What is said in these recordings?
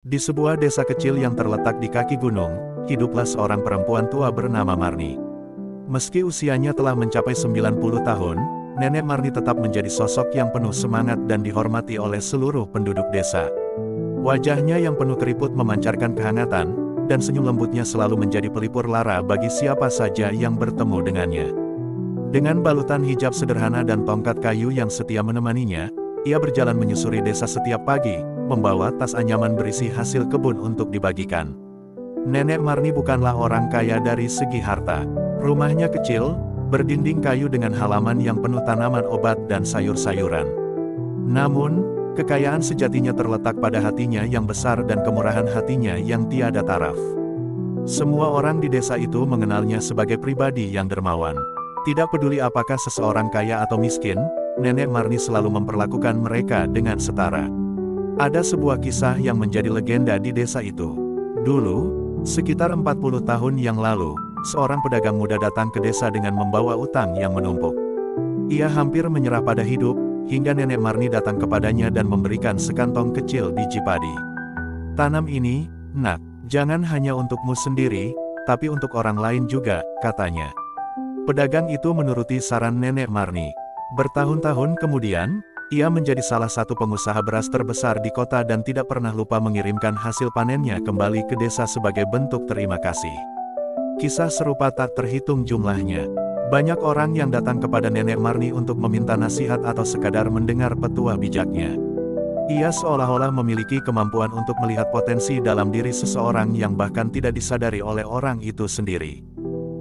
Di sebuah desa kecil yang terletak di kaki gunung, hiduplah seorang perempuan tua bernama Marni. Meski usianya telah mencapai 90 tahun, Nenek Marni tetap menjadi sosok yang penuh semangat dan dihormati oleh seluruh penduduk desa. Wajahnya yang penuh keriput memancarkan kehangatan, dan senyum lembutnya selalu menjadi pelipur lara bagi siapa saja yang bertemu dengannya. Dengan balutan hijab sederhana dan tongkat kayu yang setia menemaninya, ia berjalan menyusuri desa setiap pagi, membawa tas anyaman berisi hasil kebun untuk dibagikan. Nenek Marni bukanlah orang kaya dari segi harta. Rumahnya kecil, berdinding kayu dengan halaman yang penuh tanaman obat dan sayur-sayuran. Namun, kekayaan sejatinya terletak pada hatinya yang besar dan kemurahan hatinya yang tiada taraf. Semua orang di desa itu mengenalnya sebagai pribadi yang dermawan. Tidak peduli apakah seseorang kaya atau miskin, Nenek Marni selalu memperlakukan mereka dengan setara. Ada sebuah kisah yang menjadi legenda di desa itu. Dulu, sekitar 40 tahun yang lalu, seorang pedagang muda datang ke desa dengan membawa utang yang menumpuk. Ia hampir menyerah pada hidup, hingga Nenek Marni datang kepadanya dan memberikan sekantong kecil biji padi. "Tanam ini, Nak, jangan hanya untukmu sendiri, tapi untuk orang lain juga," katanya. Pedagang itu menuruti saran Nenek Marni. Bertahun-tahun kemudian, ia menjadi salah satu pengusaha beras terbesar di kota dan tidak pernah lupa mengirimkan hasil panennya kembali ke desa sebagai bentuk terima kasih. Kisah serupa tak terhitung jumlahnya. Banyak orang yang datang kepada Nenek Marni untuk meminta nasihat atau sekadar mendengar petuah bijaknya. Ia seolah-olah memiliki kemampuan untuk melihat potensi dalam diri seseorang yang bahkan tidak disadari oleh orang itu sendiri.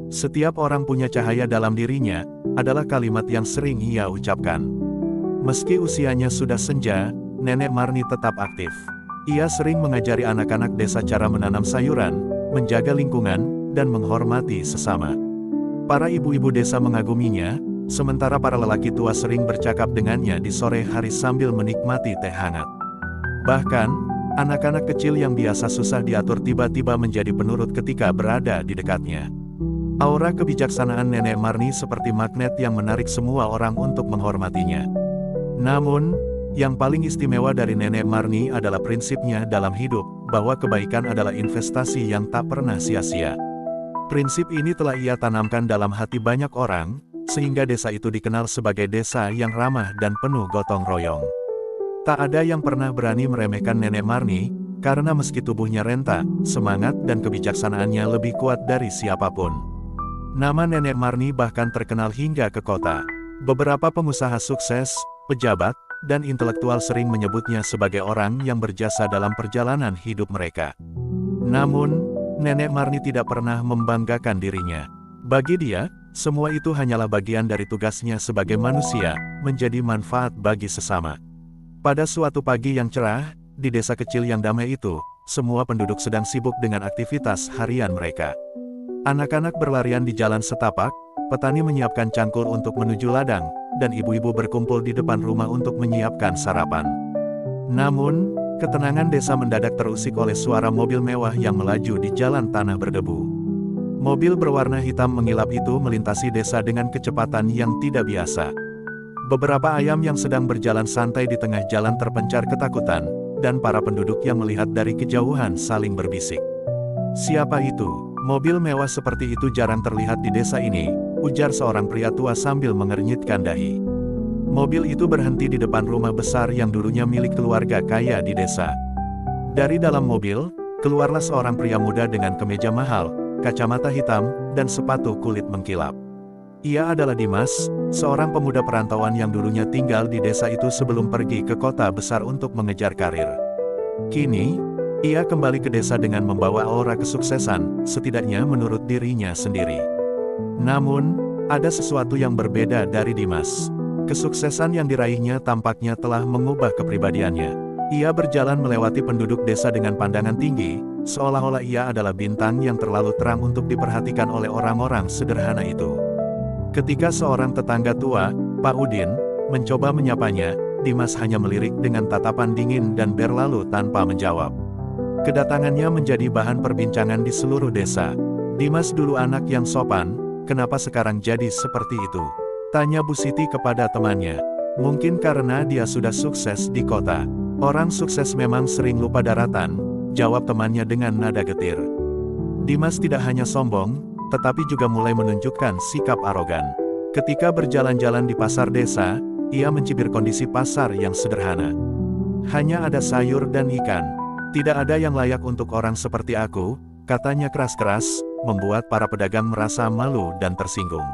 Setiap orang punya cahaya dalam dirinya, adalah kalimat yang sering ia ucapkan. Meski usianya sudah senja, Nenek Marni tetap aktif. Ia sering mengajari anak-anak desa cara menanam sayuran, menjaga lingkungan, dan menghormati sesama. Para ibu-ibu desa mengaguminya, sementara para lelaki tua sering bercakap dengannya di sore hari sambil menikmati teh hangat. Bahkan, anak-anak kecil yang biasa susah diatur tiba-tiba menjadi penurut ketika berada di dekatnya. Aura kebijaksanaan Nenek Marni seperti magnet yang menarik semua orang untuk menghormatinya. Namun, yang paling istimewa dari Nenek Marni adalah prinsipnya dalam hidup, bahwa kebaikan adalah investasi yang tak pernah sia-sia. Prinsip ini telah ia tanamkan dalam hati banyak orang, sehingga desa itu dikenal sebagai desa yang ramah dan penuh gotong royong. Tak ada yang pernah berani meremehkan Nenek Marni, karena meski tubuhnya renta, semangat dan kebijaksanaannya lebih kuat dari siapapun. Nama Nenek Marni bahkan terkenal hingga ke kota. Beberapa pengusaha sukses, pejabat, dan intelektual sering menyebutnya sebagai orang yang berjasa dalam perjalanan hidup mereka. Namun, Nenek Marni tidak pernah membanggakan dirinya. Bagi dia, semua itu hanyalah bagian dari tugasnya sebagai manusia, menjadi manfaat bagi sesama. Pada suatu pagi yang cerah, di desa kecil yang damai itu, semua penduduk sedang sibuk dengan aktivitas harian mereka. Anak-anak berlarian di jalan setapak, petani menyiapkan cangkul untuk menuju ladang, dan ibu-ibu berkumpul di depan rumah untuk menyiapkan sarapan. Namun, ketenangan desa mendadak terusik oleh suara mobil mewah yang melaju di jalan tanah berdebu. Mobil berwarna hitam mengilap itu melintasi desa dengan kecepatan yang tidak biasa. Beberapa ayam yang sedang berjalan santai di tengah jalan terpencar ketakutan, dan para penduduk yang melihat dari kejauhan saling berbisik. "Siapa itu? Mobil mewah seperti itu jarang terlihat di desa ini," ujar seorang pria tua sambil mengernyitkan dahi. Mobil itu berhenti di depan rumah besar yang dulunya milik keluarga kaya di desa. Dari dalam mobil, keluarlah seorang pria muda dengan kemeja mahal, kacamata hitam, dan sepatu kulit mengkilap. Ia adalah Dimas, seorang pemuda perantauan yang dulunya tinggal di desa itu sebelum pergi ke kota besar untuk mengejar karir. Kini, ia kembali ke desa dengan membawa aura kesuksesan, setidaknya menurut dirinya sendiri. Namun, ada sesuatu yang berbeda dari Dimas. Kesuksesan yang diraihnya tampaknya telah mengubah kepribadiannya. Ia berjalan melewati penduduk desa dengan pandangan tinggi, seolah-olah ia adalah bintang yang terlalu terang untuk diperhatikan oleh orang-orang sederhana itu. Ketika seorang tetangga tua, Pak Udin, mencoba menyapanya, Dimas hanya melirik dengan tatapan dingin dan berlalu tanpa menjawab. Kedatangannya menjadi bahan perbincangan di seluruh desa. "Dimas dulu anak yang sopan, kenapa sekarang jadi seperti itu?" tanya Bu Siti kepada temannya. "Mungkin karena dia sudah sukses di kota. Orang sukses memang sering lupa daratan, jawab temannya dengan nada getir. Dimas tidak hanya sombong, tetapi juga mulai menunjukkan sikap arogan. Ketika berjalan-jalan di pasar desa, ia mencibir kondisi pasar yang sederhana. Hanya ada sayur dan ikan. Tidak ada yang layak untuk orang seperti aku, katanya keras-keras, membuat para pedagang merasa malu dan tersinggung.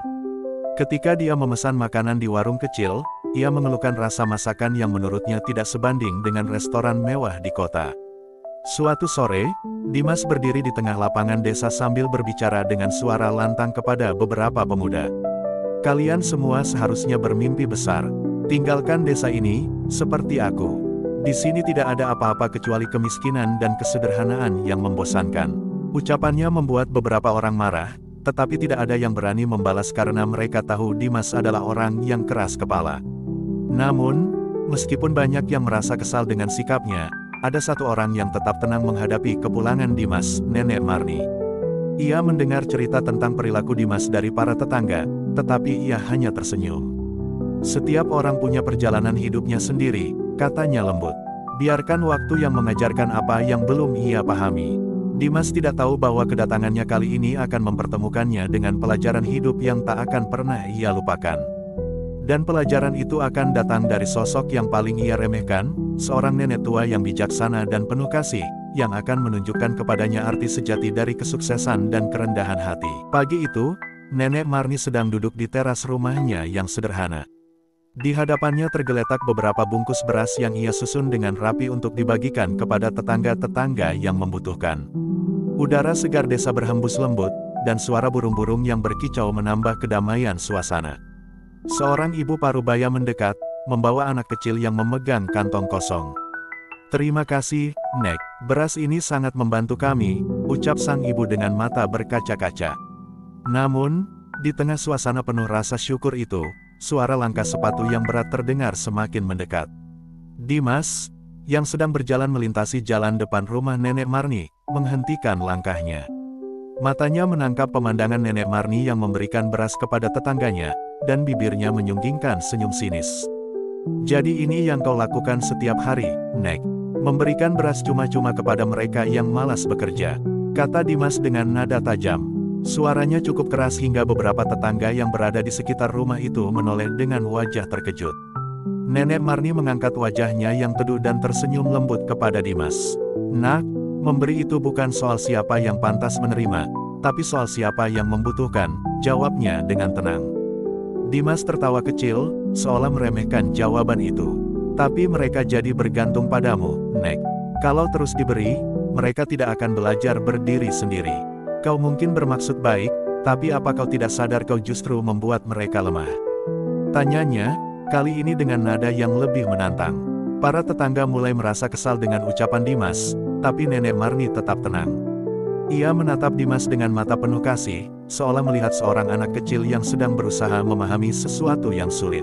Ketika dia memesan makanan di warung kecil, ia mengeluhkan rasa masakan yang menurutnya tidak sebanding dengan restoran mewah di kota. Suatu sore, Dimas berdiri di tengah lapangan desa sambil berbicara dengan suara lantang kepada beberapa pemuda. Kalian semua seharusnya bermimpi besar. Tinggalkan desa ini, seperti aku. Di sini tidak ada apa-apa kecuali kemiskinan dan kesederhanaan yang membosankan. Ucapannya membuat beberapa orang marah, tetapi tidak ada yang berani membalas karena mereka tahu Dimas adalah orang yang keras kepala. Namun, meskipun banyak yang merasa kesal dengan sikapnya, ada satu orang yang tetap tenang menghadapi kepulangan Dimas, Nenek Marni. Ia mendengar cerita tentang perilaku Dimas dari para tetangga, tetapi ia hanya tersenyum. Setiap orang punya perjalanan hidupnya sendiri, katanya lembut. Biarkan waktu yang mengajarkan apa yang belum ia pahami. Dimas tidak tahu bahwa kedatangannya kali ini akan mempertemukannya dengan pelajaran hidup yang tak akan pernah ia lupakan. Dan pelajaran itu akan datang dari sosok yang paling ia remehkan, seorang nenek tua yang bijaksana dan penuh kasih, yang akan menunjukkan kepadanya arti sejati dari kesuksesan dan kerendahan hati. Pagi itu, Nenek Marni sedang duduk di teras rumahnya yang sederhana. Di hadapannya tergeletak beberapa bungkus beras yang ia susun dengan rapi untuk dibagikan kepada tetangga-tetangga yang membutuhkan. Udara segar desa berhembus lembut, dan suara burung-burung yang berkicau menambah kedamaian suasana. Seorang ibu parubaya mendekat, membawa anak kecil yang memegang kantong kosong. Terima kasih, Nek. Beras ini sangat membantu kami, ucap sang ibu dengan mata berkaca-kaca. Namun, di tengah suasana penuh rasa syukur itu, suara langkah sepatu yang berat terdengar semakin mendekat. Dimas, yang sedang berjalan melintasi jalan depan rumah Nenek Marni, menghentikan langkahnya. Matanya menangkap pemandangan Nenek Marni yang memberikan beras kepada tetangganya, dan bibirnya menyunggingkan senyum sinis. Jadi ini yang kau lakukan setiap hari, Nek. Memberikan beras cuma-cuma kepada mereka yang malas bekerja, kata Dimas dengan nada tajam. Suaranya cukup keras hingga beberapa tetangga yang berada di sekitar rumah itu menoleh dengan wajah terkejut. Nenek Marni mengangkat wajahnya yang teduh dan tersenyum lembut kepada Dimas. Nak, memberi itu bukan soal siapa yang pantas menerima, tapi soal siapa yang membutuhkan, jawabnya dengan tenang. Dimas tertawa kecil, seolah meremehkan jawaban itu. Tapi mereka jadi bergantung padamu, Nek. Kalau terus diberi, mereka tidak akan belajar berdiri sendiri. Kau mungkin bermaksud baik, tapi apa kau tidak sadar kau justru membuat mereka lemah? Tanyanya, kali ini dengan nada yang lebih menantang. Para tetangga mulai merasa kesal dengan ucapan Dimas, tapi Nenek Marni tetap tenang. Ia menatap Dimas dengan mata penuh kasih, seolah melihat seorang anak kecil yang sedang berusaha memahami sesuatu yang sulit.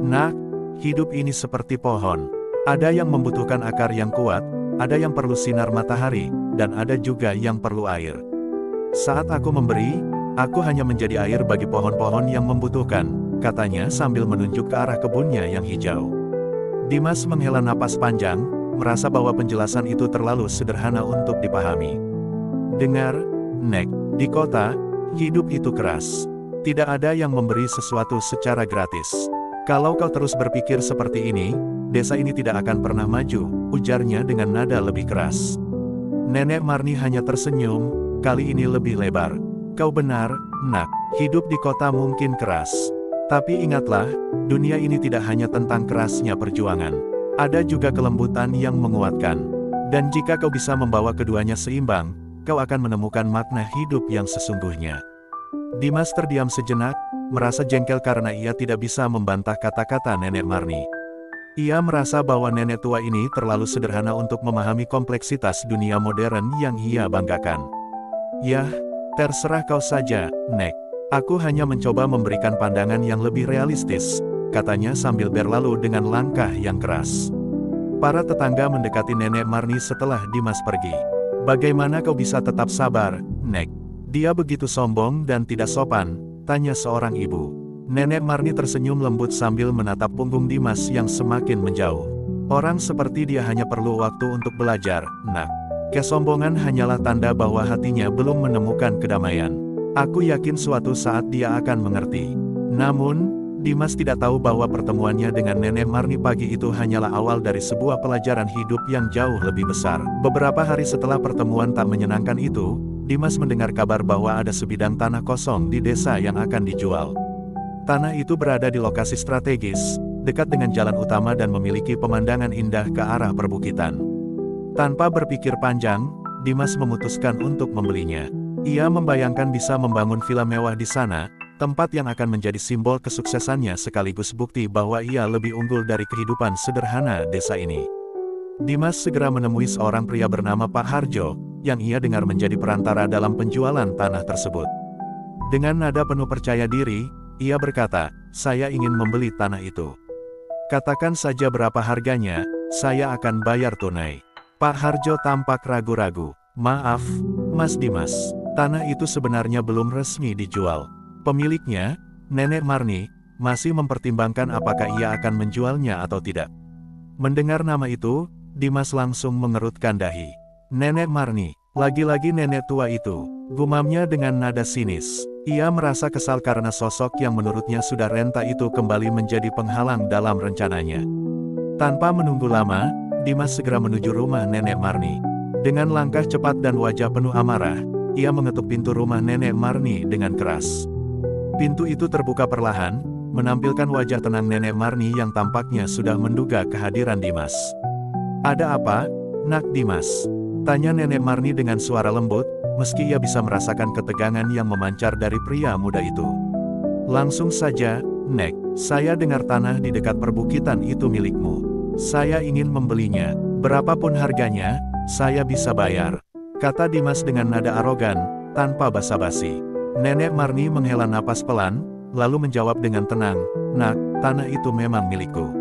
Nak, hidup ini seperti pohon. Ada yang membutuhkan akar yang kuat, ada yang perlu sinar matahari, dan ada juga yang perlu air. Saat aku memberi, aku hanya menjadi air bagi pohon-pohon yang membutuhkan, katanya sambil menunjuk ke arah kebunnya yang hijau. Dimas menghela napas panjang, merasa bahwa penjelasan itu terlalu sederhana untuk dipahami. Dengar, Nek, di kota, hidup itu keras. Tidak ada yang memberi sesuatu secara gratis. Kalau kau terus berpikir seperti ini, desa ini tidak akan pernah maju, ujarnya dengan nada lebih keras. Nenek Marni hanya tersenyum, kali ini lebih lebar. Kau benar, Nak, hidup di kota mungkin keras. Tapi ingatlah, dunia ini tidak hanya tentang kerasnya perjuangan. Ada juga kelembutan yang menguatkan. Dan jika kau bisa membawa keduanya seimbang, kau akan menemukan makna hidup yang sesungguhnya. Dimas terdiam sejenak, merasa jengkel karena ia tidak bisa membantah kata-kata Nenek Marni. Ia merasa bahwa nenek tua ini terlalu sederhana untuk memahami kompleksitas dunia modern yang ia banggakan. Yah, terserah kau saja, Nek. Aku hanya mencoba memberikan pandangan yang lebih realistis, katanya sambil berlalu dengan langkah yang keras. Para tetangga mendekati Nenek Marni setelah Dimas pergi. Bagaimana kau bisa tetap sabar, Nek? Dia begitu sombong dan tidak sopan, tanya seorang ibu. Nenek Marni tersenyum lembut sambil menatap punggung Dimas yang semakin menjauh. Orang seperti dia hanya perlu waktu untuk belajar, Nak. Kesombongan hanyalah tanda bahwa hatinya belum menemukan kedamaian. Aku yakin suatu saat dia akan mengerti. Namun, Dimas tidak tahu bahwa pertemuannya dengan Nenek Marni pagi itu hanyalah awal dari sebuah pelajaran hidup yang jauh lebih besar. Beberapa hari setelah pertemuan tak menyenangkan itu, Dimas mendengar kabar bahwa ada sebidang tanah kosong di desa yang akan dijual. Tanah itu berada di lokasi strategis, dekat dengan jalan utama dan memiliki pemandangan indah ke arah perbukitan. Tanpa berpikir panjang, Dimas memutuskan untuk membelinya. Ia membayangkan bisa membangun villa mewah di sana, tempat yang akan menjadi simbol kesuksesannya sekaligus bukti bahwa ia lebih unggul dari kehidupan sederhana desa ini. Dimas segera menemui seorang pria bernama Pak Harjo, yang ia dengar menjadi perantara dalam penjualan tanah tersebut. Dengan nada penuh percaya diri, ia berkata, "Saya ingin membeli tanah itu. Katakan saja berapa harganya, saya akan bayar tunai." Pak Harjo tampak ragu-ragu. "Maaf, Mas Dimas, tanah itu sebenarnya belum resmi dijual. Pemiliknya, Nenek Marni, masih mempertimbangkan apakah ia akan menjualnya atau tidak." Mendengar nama itu, Dimas langsung mengerutkan dahi. "Nenek Marni, lagi-lagi nenek tua itu," gumamnya dengan nada sinis. Ia merasa kesal karena sosok yang menurutnya sudah renta itu kembali menjadi penghalang dalam rencananya. Tanpa menunggu lama, Dimas segera menuju rumah Nenek Marni. Dengan langkah cepat dan wajah penuh amarah, ia mengetuk pintu rumah Nenek Marni dengan keras. Pintu itu terbuka perlahan, menampilkan wajah tenang Nenek Marni yang tampaknya sudah menduga kehadiran Dimas. "Ada apa, Nak Dimas?" tanya Nenek Marni dengan suara lembut, meski ia bisa merasakan ketegangan yang memancar dari pria muda itu. "Langsung saja, Nek, saya dengar tanah di dekat perbukitan itu milikmu. Saya ingin membelinya, berapapun harganya, saya bisa bayar," kata Dimas dengan nada arogan, tanpa basa-basi. Nenek Marni menghela napas pelan, lalu menjawab dengan tenang, "Nak, tanah itu memang milikku.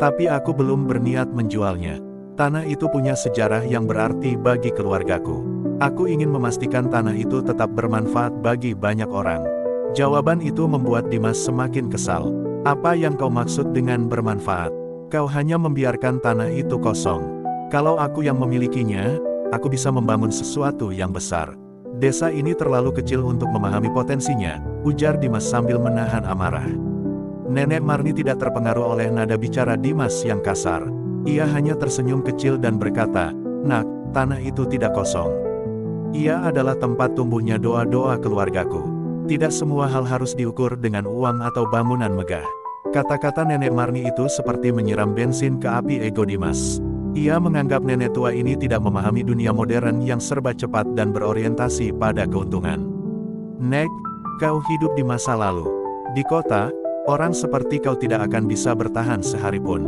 Tapi aku belum berniat menjualnya. Tanah itu punya sejarah yang berarti bagi keluargaku. Aku ingin memastikan tanah itu tetap bermanfaat bagi banyak orang." Jawaban itu membuat Dimas semakin kesal. "Apa yang kau maksud dengan bermanfaat? Kau hanya membiarkan tanah itu kosong. Kalau aku yang memilikinya, aku bisa membangun sesuatu yang besar. Desa ini terlalu kecil untuk memahami potensinya," ujar Dimas sambil menahan amarah. Nenek Marni tidak terpengaruh oleh nada bicara Dimas yang kasar. Ia hanya tersenyum kecil dan berkata, "Nak, tanah itu tidak kosong. Ia adalah tempat tumbuhnya doa-doa keluargaku. Tidak semua hal harus diukur dengan uang atau bangunan megah." Kata-kata Nenek Marni itu seperti menyiram bensin ke api ego Dimas. Ia menganggap nenek tua ini tidak memahami dunia modern yang serba cepat dan berorientasi pada keuntungan. "Nek, kau hidup di masa lalu. Di kota, orang seperti kau tidak akan bisa bertahan sehari pun.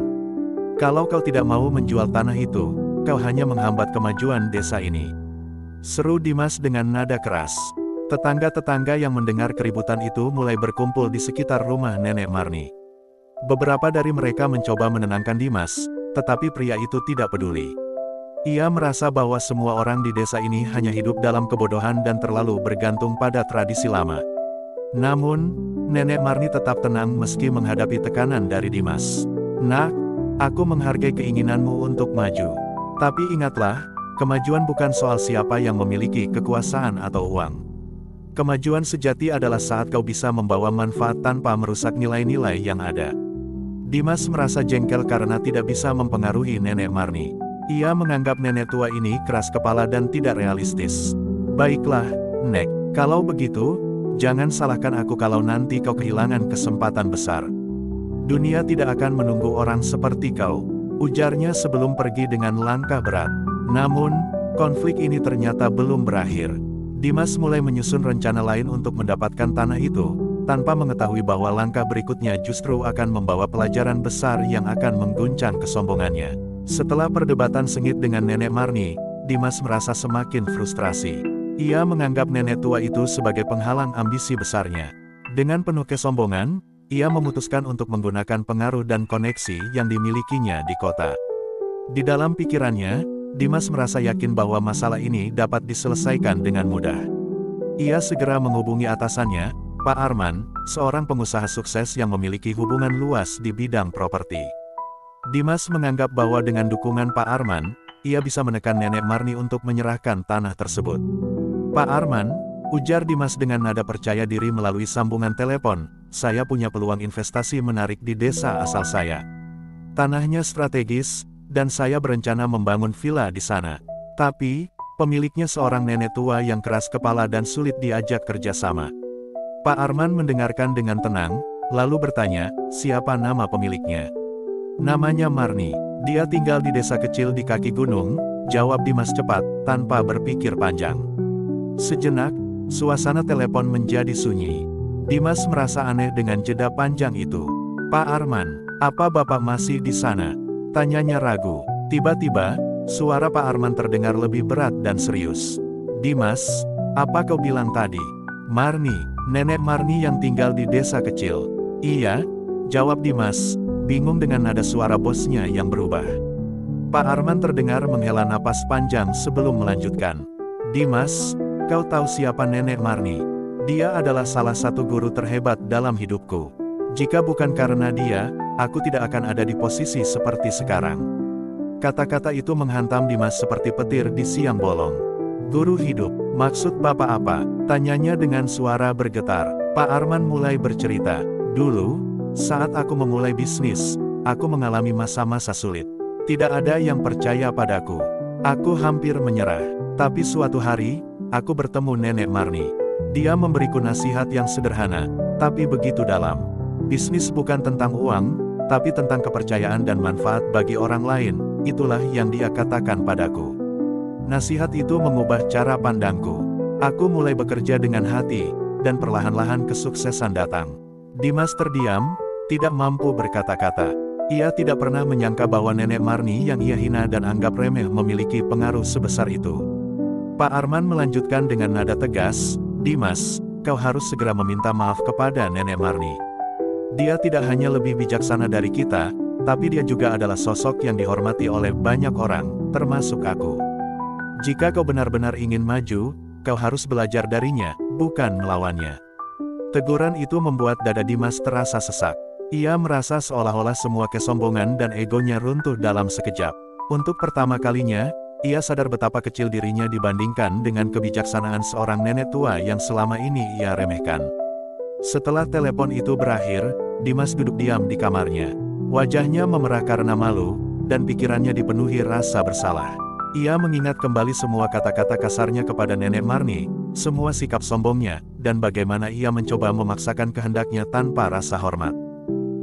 Kalau kau tidak mau menjual tanah itu, kau hanya menghambat kemajuan desa ini," seru Dimas dengan nada keras. Tetangga-tetangga yang mendengar keributan itu mulai berkumpul di sekitar rumah Nenek Marni. Beberapa dari mereka mencoba menenangkan Dimas, tetapi pria itu tidak peduli. Ia merasa bahwa semua orang di desa ini hanya hidup dalam kebodohan dan terlalu bergantung pada tradisi lama. Namun, Nenek Marni tetap tenang meski menghadapi tekanan dari Dimas. "Nak, aku menghargai keinginanmu untuk maju. Tapi ingatlah, kemajuan bukan soal siapa yang memiliki kekuasaan atau uang. Kemajuan sejati adalah saat kau bisa membawa manfaat tanpa merusak nilai-nilai yang ada." Dimas merasa jengkel karena tidak bisa mempengaruhi Nenek Marni. Ia menganggap nenek tua ini keras kepala dan tidak realistis. "Baiklah, Nek, kalau begitu, jangan salahkan aku kalau nanti kau kehilangan kesempatan besar. Dunia tidak akan menunggu orang seperti kau," ujarnya sebelum pergi dengan langkah berat. Namun, konflik ini ternyata belum berakhir. Dimas mulai menyusun rencana lain untuk mendapatkan tanah itu, tanpa mengetahui bahwa langkah berikutnya justru akan membawa pelajaran besar yang akan mengguncang kesombongannya. Setelah perdebatan sengit dengan Nenek Marni, Dimas merasa semakin frustrasi. Ia menganggap nenek tua itu sebagai penghalang ambisi besarnya. Dengan penuh kesombongan, ia memutuskan untuk menggunakan pengaruh dan koneksi yang dimilikinya di kota. Di dalam pikirannya, Dimas merasa yakin bahwa masalah ini dapat diselesaikan dengan mudah. Ia segera menghubungi atasannya, Pak Arman, seorang pengusaha sukses yang memiliki hubungan luas di bidang properti. Dimas menganggap bahwa dengan dukungan Pak Arman, ia bisa menekan Nenek Marni untuk menyerahkan tanah tersebut. "Pak Arman," ujar Dimas dengan nada percaya diri melalui sambungan telepon, "saya punya peluang investasi menarik di desa asal saya. Tanahnya strategis, dan saya berencana membangun villa di sana. Tapi, pemiliknya seorang nenek tua yang keras kepala dan sulit diajak kerjasama." Pak Arman mendengarkan dengan tenang, lalu bertanya, "Siapa nama pemiliknya?" "Namanya Marni. Dia tinggal di desa kecil di kaki gunung," jawab Dimas cepat, tanpa berpikir panjang. Sejenak, suasana telepon menjadi sunyi. Dimas merasa aneh dengan jeda panjang itu. "Pak Arman, apa Bapak masih di sana?" tanyanya ragu. Tiba-tiba, suara Pak Arman terdengar lebih berat dan serius. "Dimas, apa kau bilang tadi?" "Marni, Nenek Marni yang tinggal di desa kecil." "Iya," jawab Dimas, bingung dengan nada suara bosnya yang berubah. Pak Arman terdengar menghela napas panjang sebelum melanjutkan. "Dimas, kau tahu siapa Nenek Marni? Dia adalah salah satu guru terhebat dalam hidupku. Jika bukan karena dia, aku tidak akan ada di posisi seperti sekarang." Kata-kata itu menghantam Dimas seperti petir di siang bolong. "Guru hidup, maksud Bapak apa?" tanyanya dengan suara bergetar. Pak Arman mulai bercerita. "Dulu, saat aku memulai bisnis, aku mengalami masa-masa sulit. Tidak ada yang percaya padaku. Aku hampir menyerah. Tapi suatu hari, aku bertemu Nenek Marni. Dia memberiku nasihat yang sederhana, tapi begitu dalam. Bisnis bukan tentang uang, tapi tentang kepercayaan dan manfaat bagi orang lain. Itulah yang dia katakan padaku. Nasihat itu mengubah cara pandangku. Aku mulai bekerja dengan hati, dan perlahan-lahan kesuksesan datang." Dimas terdiam, tidak mampu berkata-kata. Ia tidak pernah menyangka bahwa Nenek Marni yang ia hina dan anggap remeh memiliki pengaruh sebesar itu. Pak Arman melanjutkan dengan nada tegas, "Dimas, kau harus segera meminta maaf kepada Nenek Marni. Dia tidak hanya lebih bijaksana dari kita, tapi dia juga adalah sosok yang dihormati oleh banyak orang, termasuk aku. Jika kau benar-benar ingin maju, kau harus belajar darinya, bukan melawannya." Teguran itu membuat dada Dimas terasa sesak. Ia merasa seolah-olah semua kesombongan dan egonya runtuh dalam sekejap. Untuk pertama kalinya, ia sadar betapa kecil dirinya dibandingkan dengan kebijaksanaan seorang nenek tua yang selama ini ia remehkan. Setelah telepon itu berakhir, Dimas duduk diam di kamarnya. Wajahnya memerah karena malu, dan pikirannya dipenuhi rasa bersalah. Ia mengingat kembali semua kata-kata kasarnya kepada Nenek Marni, semua sikap sombongnya, dan bagaimana ia mencoba memaksakan kehendaknya tanpa rasa hormat.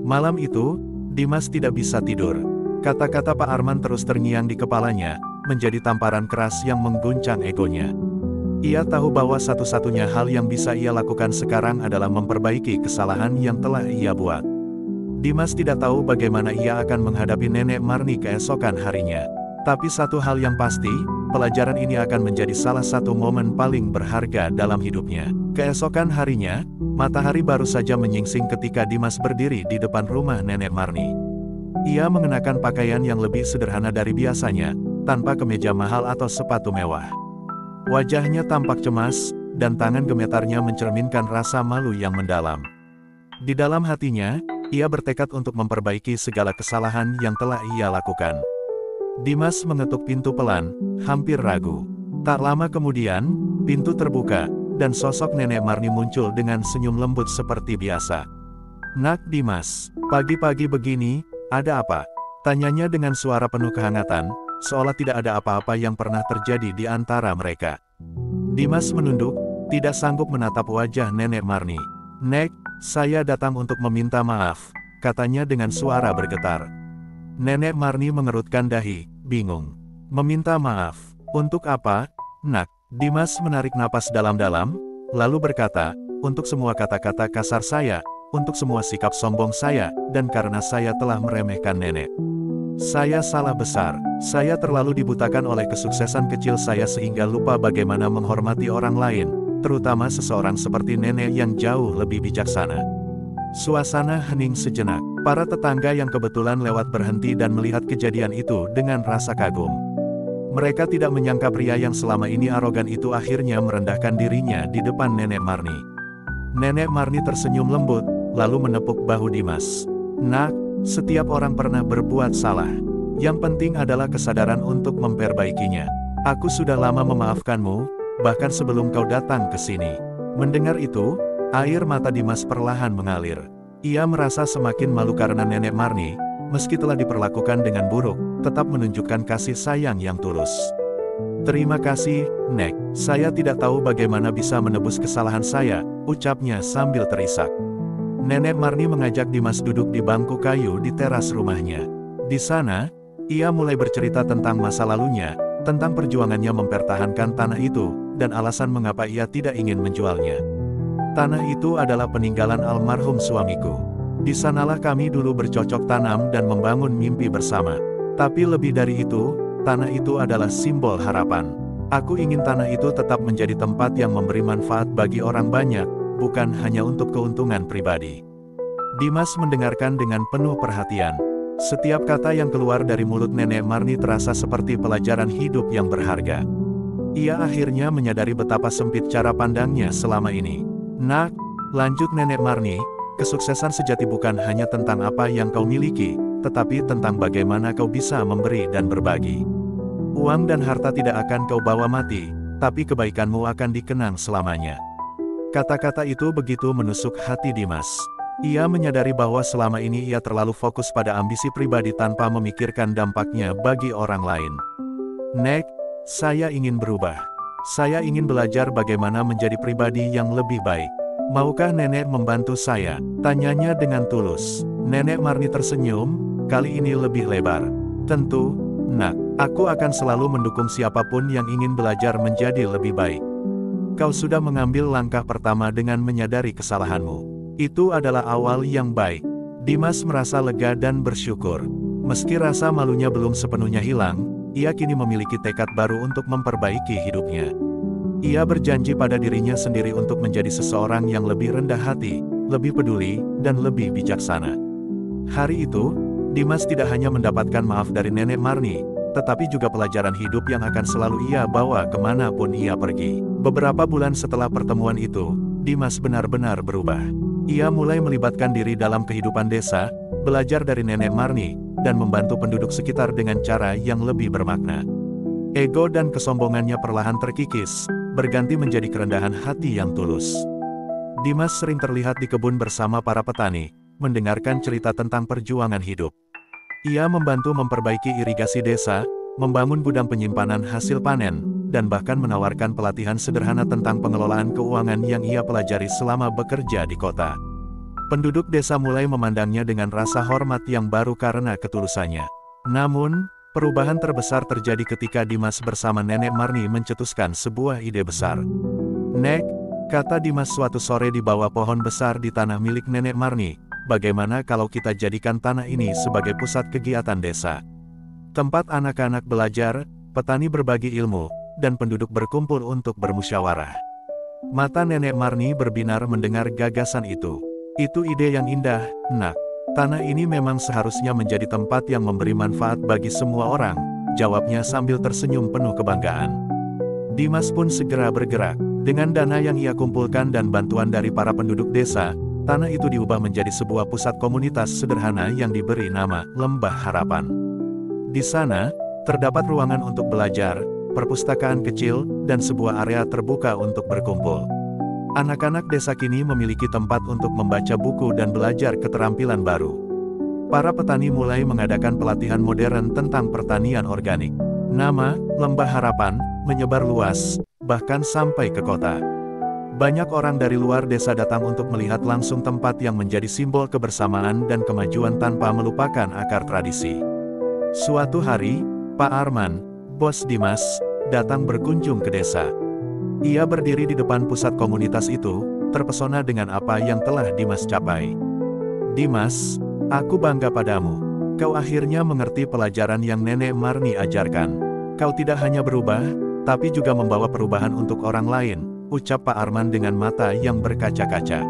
Malam itu, Dimas tidak bisa tidur. Kata-kata Pak Arman terus terngiang di kepalanya, menjadi tamparan keras yang mengguncang egonya. Ia tahu bahwa satu-satunya hal yang bisa ia lakukan sekarang adalah memperbaiki kesalahan yang telah ia buat. Dimas tidak tahu bagaimana ia akan menghadapi Nenek Marni keesokan harinya. Tapi satu hal yang pasti, pelajaran ini akan menjadi salah satu momen paling berharga dalam hidupnya. Keesokan harinya, matahari baru saja menyingsing ketika Dimas berdiri di depan rumah Nenek Marni. Ia mengenakan pakaian yang lebih sederhana dari biasanya, tanpa kemeja mahal atau sepatu mewah. Wajahnya tampak cemas, dan tangan gemetarnya mencerminkan rasa malu yang mendalam. Di dalam hatinya, ia bertekad untuk memperbaiki segala kesalahan yang telah ia lakukan. Dimas mengetuk pintu pelan, hampir ragu. Tak lama kemudian, pintu terbuka, dan sosok Nenek Marni muncul dengan senyum lembut seperti biasa. "Nak Dimas, pagi-pagi begini, ada apa?" tanyanya dengan suara penuh kehangatan, seolah tidak ada apa-apa yang pernah terjadi di antara mereka. Dimas menunduk, tidak sanggup menatap wajah Nenek Marni. "Nek, saya datang untuk meminta maaf," katanya dengan suara bergetar. Nenek Marni mengerutkan dahi, bingung. "Meminta maaf? Untuk apa, Nak?" Dimas menarik napas dalam-dalam, lalu berkata, "Untuk semua kata-kata kasar saya, untuk semua sikap sombong saya, dan karena saya telah meremehkan nenek. Saya salah besar, saya terlalu dibutakan oleh kesuksesan kecil saya sehingga lupa bagaimana menghormati orang lain, terutama seseorang seperti nenek yang jauh lebih bijaksana." Suasana hening sejenak. Para tetangga yang kebetulan lewat berhenti dan melihat kejadian itu dengan rasa kagum. Mereka tidak menyangka pria yang selama ini arogan itu akhirnya merendahkan dirinya di depan Nenek Marni. Nenek Marni tersenyum lembut, lalu menepuk bahu Dimas. "Nak, setiap orang pernah berbuat salah. Yang penting adalah kesadaran untuk memperbaikinya. Aku sudah lama memaafkanmu, bahkan sebelum kau datang ke sini. Mendengar itu, air mata Dimas perlahan mengalir. Ia merasa semakin malu karena Nenek Marni, meski telah diperlakukan dengan buruk, tetap menunjukkan kasih sayang yang tulus. "Terima kasih, Nek. Saya tidak tahu bagaimana bisa menebus kesalahan saya," ucapnya sambil terisak. Nenek Marni mengajak Dimas duduk di bangku kayu di teras rumahnya. Di sana, ia mulai bercerita tentang masa lalunya, tentang perjuangannya mempertahankan tanah itu, dan alasan mengapa ia tidak ingin menjualnya. "Tanah itu adalah peninggalan almarhum suamiku. Di sanalah kami dulu bercocok tanam dan membangun mimpi bersama. Tapi lebih dari itu, tanah itu adalah simbol harapan. Aku ingin tanah itu tetap menjadi tempat yang memberi manfaat bagi orang banyak, bukan hanya untuk keuntungan pribadi." Dimas mendengarkan dengan penuh perhatian. Setiap kata yang keluar dari mulut Nenek Marni terasa seperti pelajaran hidup yang berharga. Ia akhirnya menyadari betapa sempit cara pandangnya selama ini. "Nak," lanjut Nenek Marni, "kesuksesan sejati bukan hanya tentang apa yang kau miliki, tetapi tentang bagaimana kau bisa memberi dan berbagi. Uang dan harta tidak akan kau bawa mati, tapi kebaikanmu akan dikenang selamanya." Kata-kata itu begitu menusuk hati Dimas. Ia menyadari bahwa selama ini ia terlalu fokus pada ambisi pribadi tanpa memikirkan dampaknya bagi orang lain. "Nek, saya ingin berubah. Saya ingin belajar bagaimana menjadi pribadi yang lebih baik. Maukah nenek membantu saya?" tanyanya dengan tulus. Nenek Marni tersenyum, kali ini lebih lebar. "Tentu, Nak. Aku akan selalu mendukung siapapun yang ingin belajar menjadi lebih baik. Kau sudah mengambil langkah pertama dengan menyadari kesalahanmu. Itu adalah awal yang baik." Dimas merasa lega dan bersyukur. Meski rasa malunya belum sepenuhnya hilang, ia kini memiliki tekad baru untuk memperbaiki hidupnya. Ia berjanji pada dirinya sendiri untuk menjadi seseorang yang lebih rendah hati, lebih peduli, dan lebih bijaksana. Hari itu, Dimas tidak hanya mendapatkan maaf dari Nenek Marni, tetapi juga pelajaran hidup yang akan selalu ia bawa kemanapun ia pergi. Beberapa bulan setelah pertemuan itu, Dimas benar-benar berubah. Ia mulai melibatkan diri dalam kehidupan desa, belajar dari Nenek Marni, dan membantu penduduk sekitar dengan cara yang lebih bermakna. Ego dan kesombongannya perlahan terkikis, berganti menjadi kerendahan hati yang tulus. Dimas sering terlihat di kebun bersama para petani, mendengarkan cerita tentang perjuangan hidup. Ia membantu memperbaiki irigasi desa, membangun gudang penyimpanan hasil panen, dan bahkan menawarkan pelatihan sederhana tentang pengelolaan keuangan yang ia pelajari selama bekerja di kota. Penduduk desa mulai memandangnya dengan rasa hormat yang baru karena ketulusannya. Namun, perubahan terbesar terjadi ketika Dimas bersama Nenek Marni mencetuskan sebuah ide besar. "Nek," kata Dimas suatu sore di bawah pohon besar di tanah milik Nenek Marni, "bagaimana kalau kita jadikan tanah ini sebagai pusat kegiatan desa? Tempat anak-anak belajar, petani berbagi ilmu, dan penduduk berkumpul untuk bermusyawarah." Mata Nenek Marni berbinar mendengar gagasan itu. "Itu ide yang indah, Nak. Tanah ini memang seharusnya menjadi tempat yang memberi manfaat bagi semua orang," jawabnya sambil tersenyum penuh kebanggaan. Dimas pun segera bergerak. Dengan dana yang ia kumpulkan dan bantuan dari para penduduk desa, tanah itu diubah menjadi sebuah pusat komunitas sederhana yang diberi nama Lembah Harapan. Di sana, terdapat ruangan untuk belajar, perpustakaan kecil, dan sebuah area terbuka untuk berkumpul. Anak-anak desa kini memiliki tempat untuk membaca buku dan belajar keterampilan baru. Para petani mulai mengadakan pelatihan modern tentang pertanian organik. Nama Lembah Harapan menyebar luas, bahkan sampai ke kota. Banyak orang dari luar desa datang untuk melihat langsung tempat yang menjadi simbol kebersamaan dan kemajuan tanpa melupakan akar tradisi. Suatu hari, Pak Arman, bos Dimas, datang berkunjung ke desa. Ia berdiri di depan pusat komunitas itu, terpesona dengan apa yang telah Dimas capai. "Dimas, aku bangga padamu. Kau akhirnya mengerti pelajaran yang Nenek Marni ajarkan. Kau tidak hanya berubah, tapi juga membawa perubahan untuk orang lain," ucap Pak Arman dengan mata yang berkaca-kaca.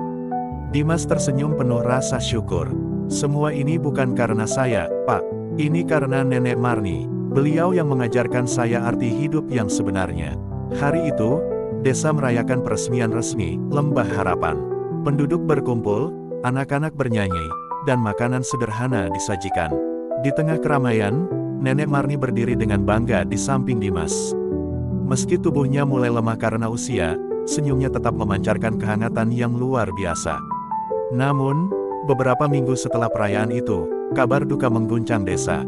Dimas tersenyum penuh rasa syukur. "Semua ini bukan karena saya, Pak. Ini karena Nenek Marni. Beliau yang mengajarkan saya arti hidup yang sebenarnya." Hari itu, desa merayakan peresmian resmi Lembah Harapan. Penduduk berkumpul, anak-anak bernyanyi, dan makanan sederhana disajikan. Di tengah keramaian, Nenek Marni berdiri dengan bangga di samping Dimas. Meski tubuhnya mulai lemah karena usia, senyumnya tetap memancarkan kehangatan yang luar biasa. Namun, beberapa minggu setelah perayaan itu, kabar duka mengguncang desa.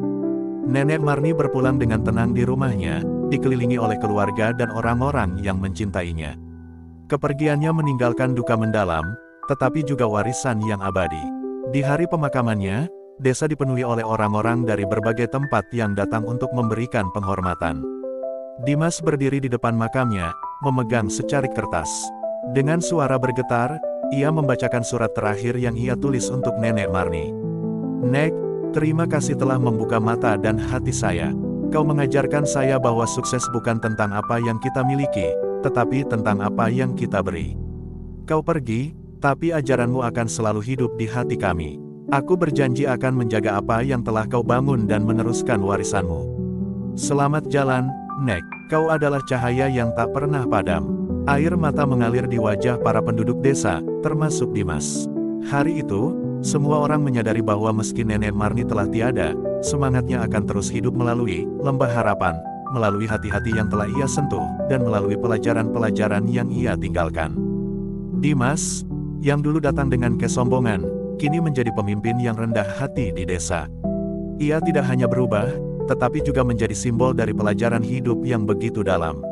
Nenek Marni berpulang dengan tenang di rumahnya, dikelilingi oleh keluarga dan orang-orang yang mencintainya. Kepergiannya meninggalkan duka mendalam, tetapi juga warisan yang abadi. Di hari pemakamannya, desa dipenuhi oleh orang-orang dari berbagai tempat yang datang untuk memberikan penghormatan. Dimas berdiri di depan makamnya, memegang secarik kertas. Dengan suara bergetar, ia membacakan surat terakhir yang ia tulis untuk Nenek Marni. "Nek, terima kasih telah membuka mata dan hati saya. Kau mengajarkan saya bahwa sukses bukan tentang apa yang kita miliki, tetapi tentang apa yang kita beri. Kau pergi, tapi ajaranmu akan selalu hidup di hati kami. Aku berjanji akan menjaga apa yang telah kau bangun dan meneruskan warisanmu. Selamat jalan, Nek, kau adalah cahaya yang tak pernah padam." Air mata mengalir di wajah para penduduk desa, termasuk Dimas. Hari itu, semua orang menyadari bahwa meski Nenek Marni telah tiada, semangatnya akan terus hidup melalui lembah harapan, melalui hati-hati yang telah ia sentuh, dan melalui pelajaran-pelajaran yang ia tinggalkan. Dimas, yang dulu datang dengan kesombongan, kini menjadi pemimpin yang rendah hati di desa. Ia tidak hanya berubah, tetapi juga menjadi simbol dari pelajaran hidup yang begitu dalam.